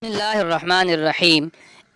بسم اللہ الرحمن الرحیم۔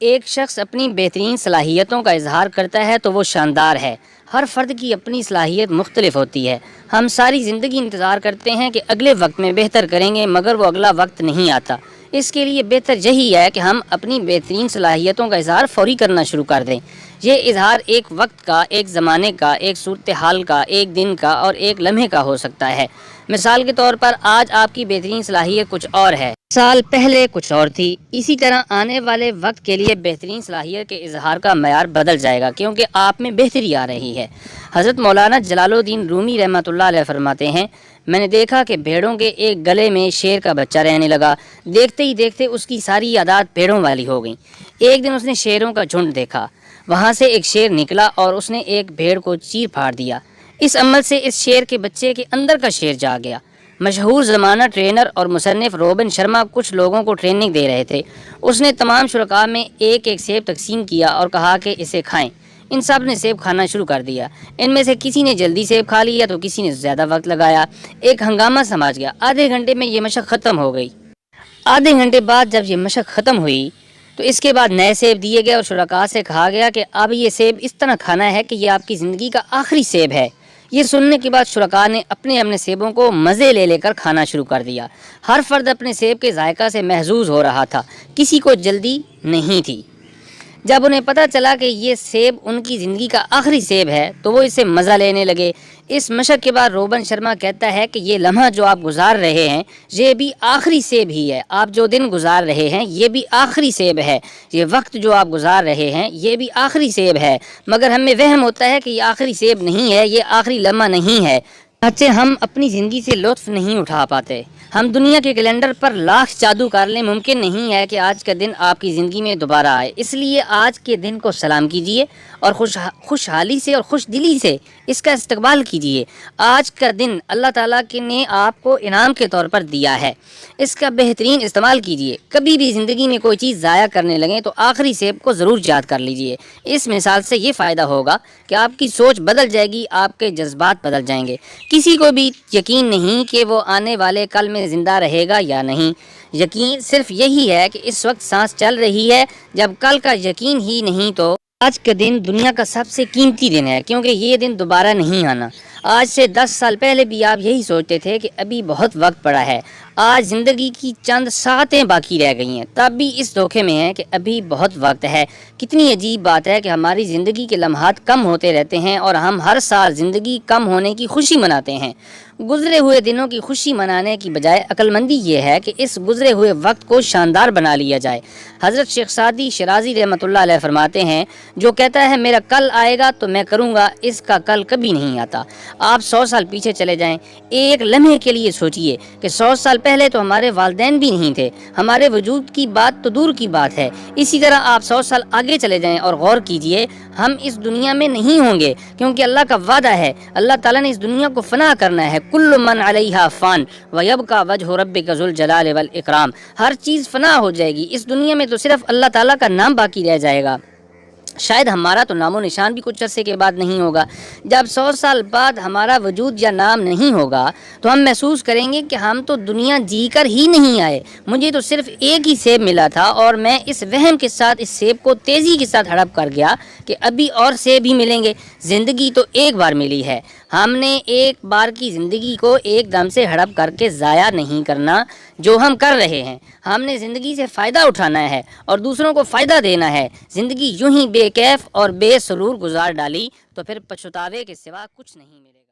ایک شخص اپنی بہترین صلاحیتوں کا اظہار کرتا ہے تو وہ شاندار ہے۔ ہر فرد کی اپنی صلاحیت مختلف ہوتی ہے۔ ہم ساری زندگی انتظار کرتے ہیں کہ اگلے وقت میں بہتر کریں گے، مگر وہ اگلا وقت نہیں آتا۔ اس کے لیے بہتر یہی ہے کہ ہم اپنی بہترین صلاحیتوں کا اظہار فوری کرنا شروع کر دیں۔ یہ اظہار ایک وقت کا، ایک زمانے کا، ایک صورتحال کا، ایک دن کا اور ایک لمحے کا ہو سکتا ہے۔ مثال کے طور پر آج آپ کی بہترین صلاحیت کچھ اور ہے، سال پہلے کچھ اور تھی۔ اسی طرح آنے والے وقت کے لیے بہترین صلاحیت کے اظہار کا معیار بدل جائے گا، کیونکہ آپ میں بہتری آ رہی ہے۔ حضرت مولانا جلال الدین رومی رحمۃ اللہ علیہ فرماتے ہیں، میں نے دیکھا کہ بھیڑوں کے ایک گلے میں شیر کا بچہ رہنے لگا۔ دیکھتے ہی دیکھتے اس کی ساری عادات بھیڑوں والی ہو گئیں۔ ایک دن اس نے شیروں کا جھنڈ دیکھا، وہاں سے ایک شیر نکلا اور اس نے ایک بھیڑ کو چیر پھاڑ دیا۔ اس عمل سے اس شیر کے بچے کے اندر کا شیر جاگ گیا۔ مشہور زمانہ ٹرینر اور مصنف روبن شرما کچھ لوگوں کو ٹریننگ دے رہے تھے۔ اس نے تمام شرکاء میں ایک ایک سیب تقسیم کیا اور کہا کہ اسے کھائیں۔ ان سب نے سیب کھانا شروع کر دیا۔ ان میں سے کسی نے جلدی سیب کھا لیا تو کسی نے زیادہ وقت لگایا۔ ایک ہنگامہ سماج گیا۔ آدھے گھنٹے میں یہ مشق ختم ہو گئی۔ آدھے گھنٹے بعد جب یہ مشق ختم ہوئی تو اس کے بعد نئے سیب دیے گئے اور شرکاء سے کہا گیا کہ اب یہ سیب اس طرح کھانا ہے کہ یہ آپ کی زندگی کا آخری سیب ہے۔ یہ سننے کے بعد شرکاء نے اپنے اپنے سیبوں کو مزے لے لے کر کھانا شروع کر دیا۔ ہر فرد اپنے سیب کے ذائقہ سے محظوظ ہو رہا تھا، کسی کو جلدی نہیں تھی۔ جب انہیں پتہ چلا کہ یہ سیب ان کی زندگی کا آخری سیب ہے تو وہ اسے مزہ لینے لگے۔ اس مشق کے بعد روبن شرما کہتا ہے کہ یہ لمحہ جو آپ گزار رہے ہیں یہ بھی آخری سیب ہی ہے۔ آپ جو دن گزار رہے ہیں یہ بھی آخری سیب ہے۔ یہ وقت جو آپ گزار رہے ہیں یہ بھی آخری سیب ہے، مگر ہمیں وہم ہوتا ہے کہ یہ آخری سیب نہیں ہے، یہ آخری لمحہ نہیں ہے۔ اچھا، ہم اپنی زندگی سے لطف نہیں اٹھا پاتے۔ ہم دنیا کے کیلنڈر پر لاکھ جادو کر لیں، ممکن نہیں ہے کہ آج کا دن آپ کی زندگی میں دوبارہ آئے۔ اس لیے آج کے دن کو سلام کیجئے اور خوشحالی سے اور خوش دلی سے اس کا استقبال کیجئے۔ آج کا دن اللہ تعالیٰ نے آپ کو انعام کے طور پر دیا ہے، اس کا بہترین استعمال کیجئے۔ کبھی بھی زندگی میں کوئی چیز ضائع کرنے لگیں تو آخری سیب کو ضرور یاد کر لیجئے۔ اس مثال سے یہ فائدہ ہوگا کہ آپ کی سوچ بدل جائے گی، آپ کے جذبات بدل جائیں گے۔ کسی کو بھی یقین نہیں کہ وہ آنے والے کل میں زندہ رہے گا یا نہیں۔ یقین صرف یہی ہے کہ اس وقت سانس چل رہی ہے۔ جب کل کا یقین ہی نہیں تو آج کا دن دنیا کا سب سے قیمتی دن ہے، کیونکہ یہ دن دوبارہ نہیں آنا۔ آج سے 10 سال پہلے بھی آپ یہی سوچتے تھے کہ ابھی بہت وقت پڑا ہے۔ آج زندگی کی چند ساعتیں باقی رہ گئی ہیں، تب بھی اس دھوکے میں ہیں کہ ابھی بہت وقت ہے۔ کتنی عجیب بات ہے کہ ہماری زندگی کے لمحات کم ہوتے رہتے ہیں اور ہم ہر سال زندگی کم ہونے کی خوشی مناتے ہیں۔ گزرے ہوئے دنوں کی خوشی منانے کی بجائے عقل مندی یہ ہے کہ اس گزرے ہوئے وقت کو شاندار بنا لیا جائے۔ حضرت شیخ سعدی شرازی رحمۃ اللہ علیہ فرماتے ہیں، جو کہتا ہے میرا کل آئے گا تو میں کروں گا، اس کا کل کبھی نہیں آتا۔ آپ 100 سال پیچھے چلے جائیں، ایک لمحے کے لیے سوچئے کہ 100 سال پہلے تو ہمارے والدین بھی نہیں تھے، ہمارے وجود کی بات تو دور کی بات ہے۔ اسی طرح آپ 100 سال آگے چلے جائیں اور غور کیجئے، ہم اس دنیا میں نہیں ہوں گے، کیونکہ اللہ کا وعدہ ہے، اللہ تعالیٰ نے اس دنیا کو فنا کرنا ہے۔ کل من علیہا فان ویبقی وجہ ربک ذو الجلال والاکرام۔ ہر چیز فنا ہو جائے گی، اس دنیا میں تو صرف اللہ تعالیٰ کا نام باقی رہ جائے گا۔ شاید ہمارا تو نام و نشان بھی کچھ عرصے کے بعد نہیں ہوگا۔ جب 100 سال بعد ہمارا وجود یا نام نہیں ہوگا تو ہم محسوس کریں گے کہ ہم تو دنیا جی کر ہی نہیں آئے، مجھے تو صرف ایک ہی سیب ملا تھا اور میں اس وہم کے ساتھ اس سیب کو تیزی کے ساتھ ہڑپ کر گیا کہ ابھی اور سیب ہی ملیں گے۔ زندگی تو ایک بار ملی ہے، ہم نے ایک بار کی زندگی کو ایک دم سے ہڑپ کر کے ضائع نہیں کرنا جو ہم کر رہے ہیں۔ ہم نے زندگی سے فائدہ اٹھانا ہے اور دوسروں کو فائدہ دینا ہے۔ زندگی یوں ہی بے کیف اور بے سرور گزار ڈالی تو پھر پچھتاوے کے سوا کچھ نہیں ملے گا۔